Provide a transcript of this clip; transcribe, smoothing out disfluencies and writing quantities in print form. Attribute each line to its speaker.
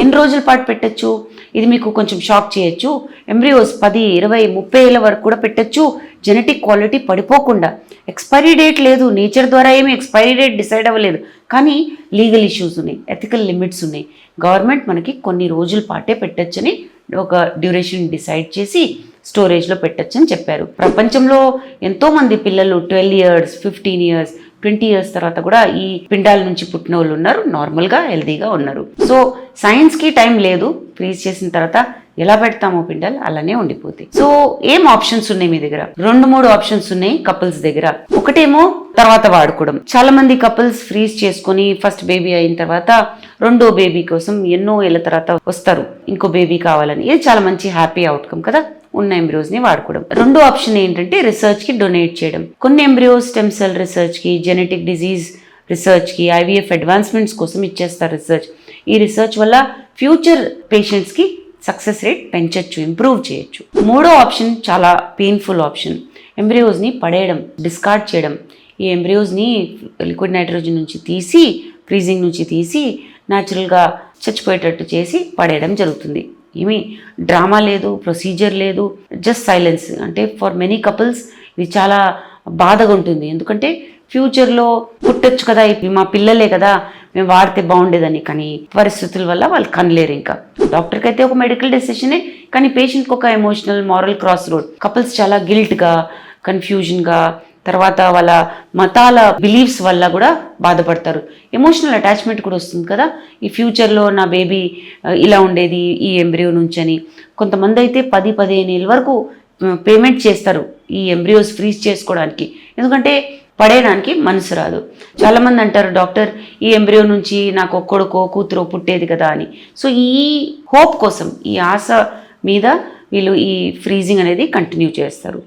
Speaker 1: ఎన్ని రోజుల పాటు పెట్టచ్చు, ఇది మీకు కొంచెం షాక్ చేయొచ్చు. ఎంబ్రియోస్ 10, 20, 30 ఏళ్ళ వరకు కూడా పెట్టచ్చు, జెనెటిక్ క్వాలిటీ పడిపోకుండా. ఎక్స్పైరీ డేట్ లేదు, నేచర్ ద్వారా ఏమి ఎక్స్పైరీ డేట్ డిసైడ్ అవ్వలేదు, కానీ లీగల్ ఇష్యూస్ ఉన్నాయి, ఎథికల్ లిమిట్స్ ఉన్నాయి. గవర్నమెంట్ మనకి కొన్ని రోజుల పాటే పెట్టచ్చని ఒక డ్యూరేషన్ డిసైడ్ చేసి స్టోరేజ్లో పెట్టచ్చని చెప్పారు. ప్రపంచంలో ఎంతోమంది పిల్లలు 12 years, 15 years, 20 years తర్వాత కూడా ఈ పిండాల నుంచి పుట్టిన వాళ్ళు ఉన్నారు, నార్మల్గా హెల్దీగా ఉన్నారు. సో సైన్స్కి టైం లేదు, ఫ్రీజ్ చేసిన తర్వాత ఎలా పెడతామో పిండాలు అలానే ఉండిపోతాయి. సో ఏం ఆప్షన్స్ ఉన్నాయి మీ దగ్గర? 2-3 ఆప్షన్స్ ఉన్నాయి కపుల్స్ దగ్గర. ఒకటేమో తర్వాత వాడుకోవడం. చాలా మంది కపుల్స్ ఫ్రీజ్ చేసుకుని ఫస్ట్ బేబీ అయిన తర్వాత రెండో బేబీ కోసం ఎన్నో ఏళ్ళ తర్వాత వస్తారు ఇంకో బేబీ కావాలని. ఇది చాలా మంచి హ్యాపీ అవుట్కమ్ కదా, ఉన్న ఎంబ్రియోస్ని వాడుకోవడం. రెండో ఆప్షన్ ఏంటంటే రీసెర్చ్కి డొనేట్ చేయడం. కొన్ని ఎంబ్రియోస్ స్టెమ్ సెల్ రీసెర్చ్కి, జెనెటిక్ డిజీజ్ రీసెర్చ్కి, ఐవీఎఫ్ అడ్వాన్స్మెంట్స్ కోసం ఇచ్చేస్తారు రీసెర్చ్. ఈ రీసెర్చ్ వల్ల ఫ్యూచర్ పేషెంట్స్కి సక్సెస్ రేట్ పెంచచ్చు, ఇంప్రూవ్ చేయొచ్చు. మూడో ఆప్షన్ చాలా పెయిన్ఫుల్ ఆప్షన్, ఎంబ్రియోస్ని పడేయడం, డిస్కార్డ్ చేయడం. ఈ ఎంబ్రియోస్ని లిక్విడ్ నైట్రోజన్ నుంచి తీసి, ఫ్రీజింగ్ నుంచి తీసి న్యాచురల్గా చచ్చిపోయేటట్టు చేసి పడేయడం జరుగుతుంది. ఏమీ డ్రామా లేదు, ప్రొసీజర్ లేదు, జస్ట్ సైలెన్స్. అంటే ఫర్ మెనీ కపుల్స్ ఇది చాలా బాధగా ఉంటుంది, ఎందుకంటే ఫ్యూచర్లో పుట్టొచ్చు కదా, ఇవి మా పిల్లలే కదా, మేము వాడితే బాగుండేదని. కానీ పరిస్థితుల వల్ల వాళ్ళు కనలేరు. ఇంకా డాక్టర్కి అయితే ఒక మెడికల్ డెసిషనే, కానీ పేషెంట్కి ఒక emotional, moral cross road. Couples చాలా గిల్ట్గా, కన్ఫ్యూజన్గా, తర్వాత వాళ్ళ మతాల బిలీఫ్స్ వల్ల కూడా బాధపడతారు. ఎమోషనల్ అటాచ్మెంట్ కూడా వస్తుంది కదా, ఈ ఫ్యూచర్లో నా బేబీ ఇలా ఉండేది ఈ ఎంబ్రియో నుంచి అని. కొంతమంది అయితే 10-15 ఏళ్ళ వరకు పేమెంట్ చేస్తారు ఈ ఎంబ్రియోస్ ఫ్రీజ్ చేసుకోవడానికి, ఎందుకంటే పడేయడానికి మనసు రాదు. చాలామంది అంటారు, డాక్టర్ ఈ ఎంబ్రియో నుంచి నాకు ఒక్కడుకో కూతురో పుట్టేది కదా అని. సో ఈ హోప్ కోసం, ఈ ఆశ మీద వీళ్ళు ఈ ఫ్రీజింగ్ అనేది కంటిన్యూ చేస్తారు.